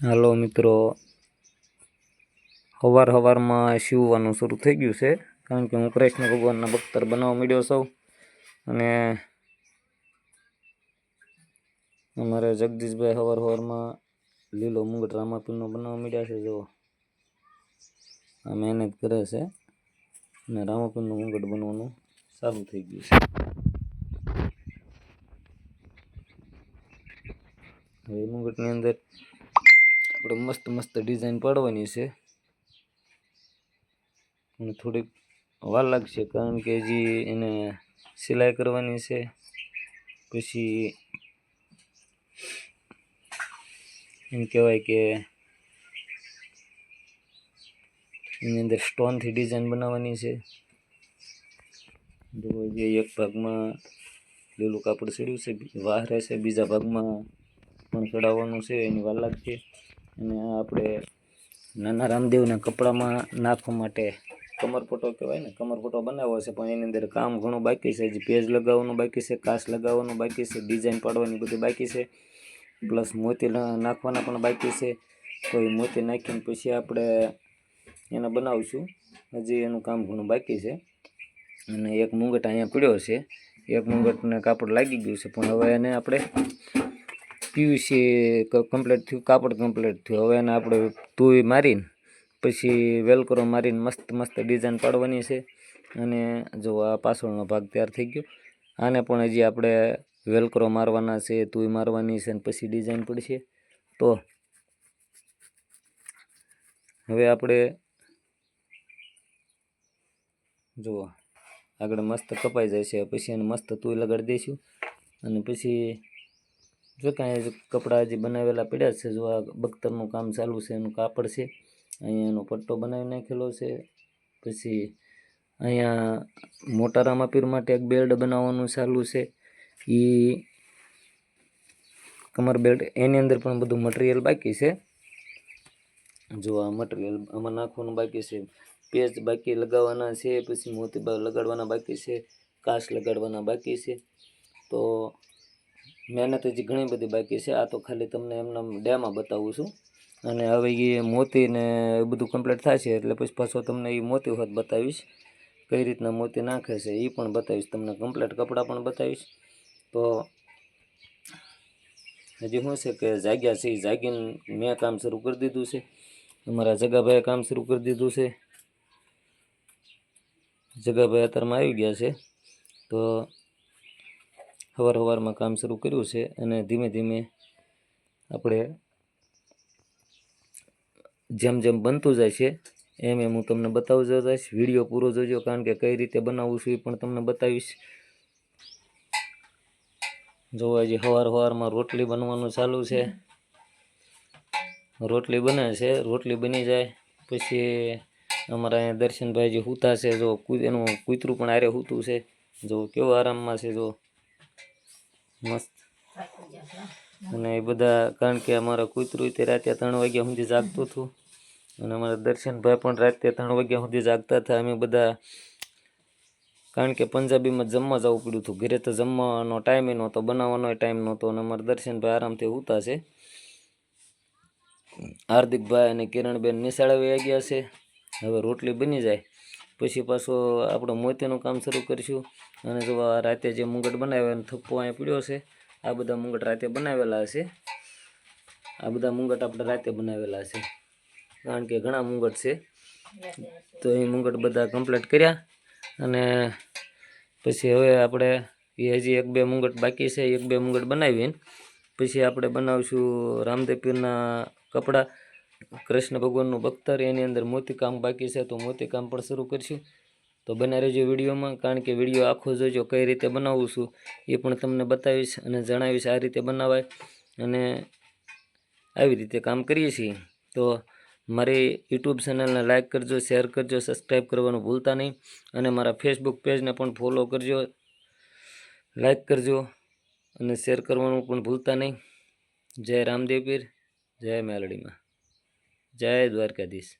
હાલો મિત્રો, સવારમાં સીવવાનું શરૂ થઈ ગયું છે, કારણ કે હું કૃષ્ણ ભગવાનના બખ્તર બનાવવા માંડ્યો છું. અને અમારે જગદીશભાઈ સવારમાં લીલો મુંગટ રામાપીરનો બનાવવા માંડ્યા છે. જો આ મહેનત કરે છે અને રામાપીરનું મુંગટ બનવાનું ચાલુ થઈ ગયું છે. હવે મુંગટની અંદર આપણે મસ્ત મસ્ત ડિઝાઇન પાડવાની છે, અને થોડીક વાર લાગશે, કારણ કે હજી એને સિલાઈ કરવાની છે. પછી એમ કહેવાય કે એની અંદર સ્ટોનથી ડિઝાઇન બનાવવાની છે. જો જે એક ભાગમાં લીલું કાપડ ચડ્યું છે, વાહ રહેશે, બીજા ભાગમાં પણ ચડાવવાનું છે, એની વાર લાગશે. અને આપણે નાના રામદેવના કપડામાં નાખવા માટે કમરપટ્ટો કહેવાય ને, કમરપટ્ટો બનાવ્યો છે, પણ એની અંદર કામ ઘણું બાકી છે. હજી પેજ લગાવવાનું બાકી છે, કાચ લગાવવાનું બાકી છે, ડિઝાઇન પાડવાની બધી બાકી છે, પ્લસ મોતી નાખવાના પણ બાકી છે. તો એ મોતી નાખીને પછી આપણે એને બનાવીશું. હજી એનું કામ ઘણું બાકી છે. અને એક મુંગટ અહીંયા પીડ્યો છે, એક મુંગટને કાપડ લાગી ગયું છે, પણ હવે એને આપણે પીવીસી કમ્પ્લીટ થયું, કાપડ કમ્પ્લીટ થયું. હવે એને આપણે તુઈ મારીને પછી વેલક્રો મારીને મસ્ત મસ્ત ડિઝાઇન પાડવાની છે. અને જો આ પાછળનો ભાગ તૈયાર થઈ ગયો, આને પણ હજી આપણે વેલક્રો મારવાના છે, તુઈ મારવાની છે, અને પછી ડિઝાઇન પડશે. તો હવે આપણે જુઓ આગળ મસ્ત કપાઈ જાય છે, પછી એને મસ્ત તુઈ લગાડી દઈશું. અને પછી જો કાંઈ કપડાં હજી બનાવેલા પડ્યા છે. જો આ બખ્તરનું કામ ચાલુ છે, એનું કાપડ છે, અહીંયા એનો પટ્ટો બનાવી નાખેલો છે. પછી અહીંયા મોટા રામાપીર માટે એક બેલ્ટ બનાવવાનું ચાલુ છે, એ કમર બેલ્ટ. એની અંદર પણ બધું મટીરિયલ બાકી છે. જો આ મટીરિયલ આમાં નાખવાનું બાકી છે, પેચ બાકી લગાવવાના છે, પછી મોતી લગાડવાના બાકી છે, કાચ લગાડવાના બાકી છે. તો મહેનત હજી ઘણી બધી બાકી છે. આ તો ખાલી તમને એમના ડેમાં બતાવું છું. અને હવે એ મોતી ને એ બધું કમ્પ્લીટ થાય છે, એટલે પછી પાછો તમને એ મોતી હોત બતાવીશ, કઈ રીતના મોતી નાખે છે એ પણ બતાવીશ તમને, કમ્પ્લીટ કપડાં પણ બતાવીશ. તો હજી શું છે કે જાગ્યા છે, એ જાગીને મેં કામ શરૂ કરી દીધું છે. અમારા જગાભાઈએ કામ શરૂ કરી દીધું છે. જગાભાઈ અત્યારમાં આવી ગયા છે. તો સવારમાં કામ શરૂ કર્યું છે, અને ધીમે ધીમે આપણે જેમ જેમ બનતું જાય છે એમ એમ હું તમને બતાવતો જઈશ. વિડીયો પૂરો જોજો, કારણ કે કઈ રીતે બનાવું છું એ પણ તમને બતાવીશ. જોવા હજી સવારમાં રોટલી બનવાનું ચાલુ છે. રોટલી બને છે, રોટલી બની જાય પછી અમારા અહીંયા દર્શનભાઈ જે સૂતા છે, જો એનું કૂતરું પણ આરે સૂતું છે. જો કેવો આરામમાં છે, જો મસ્ત. અને એ બધા, કારણ કે અમારા કૂતરું તે રાતે 3 વાગ્યા સુધી જાગતું હતું, અને અમારા દર્શનભાઈ પણ રાતે 3 વાગ્યા સુધી જાગતા હતા. અમે બધા, કારણ કે પંજાબીમાં જમવા જવું પડ્યું હતું, ઘરે તો જમવાનો ટાઈમ નહોતો, બનાવવાનો ટાઈમ નહોતો, અને અમારા દર્શનભાઈ આરામથી સૂતા છે. હાર્દિકભાઈ અને કિરણબેન નિશાળે વહી ગયા છે. હવે રોટલી બની જાય પછી પાછો આપણે મોતીનું કામ શરૂ કરીશું. અને જો રાતે જે મુંગટ બનાવ્યો થપ્પો અહીંયા પીડ્યો છે, આ બધા મુંગટ રાતે બનાવેલા છે. આ બધા મુંગટ આપણે રાતે બનાવેલા છે, કારણ કે ઘણા મુંગટ છે. તો એ મુંગટ બધા કમ્પ્લીટ કર્યા. અને પછી હવે આપણે હજી 1-2 મુંગટ બાકી છે, 1-2 મુંગટ બનાવીને પછી આપણે બનાવીશું રામદેવ પીરના કપડાં, કૃષ્ણ ભગવાનનું બખ્તર. એની અંદર મોતીકામ બાકી છે, તો મોતીકામ પણ શરૂ કરીશું. તો બના રહેજો વિડીયોમાં, કારણ કે વિડીયો આખો જોજો, કઈ રીતે બનાવું છું એ પણ તમને બતાવીશ અને જણાવીશ આ રીતે બનાવાય. અને આવી રીતે કામ કરીએ છીએ. તો મારી યુટ્યુબ ચેનલને લાઇક કરજો, શેર કરજો, સબસ્ક્રાઈબ કરવાનું ભૂલતા નહીં. અને મારા ફેસબુક પેજને પણ ફોલો કરજો, લાઇક કરજો અને શેર કરવાનું પણ ભૂલતા નહીં. જય રામદેવ પીર, જય મેલડીમાં, જય દ્વારકાધીશ.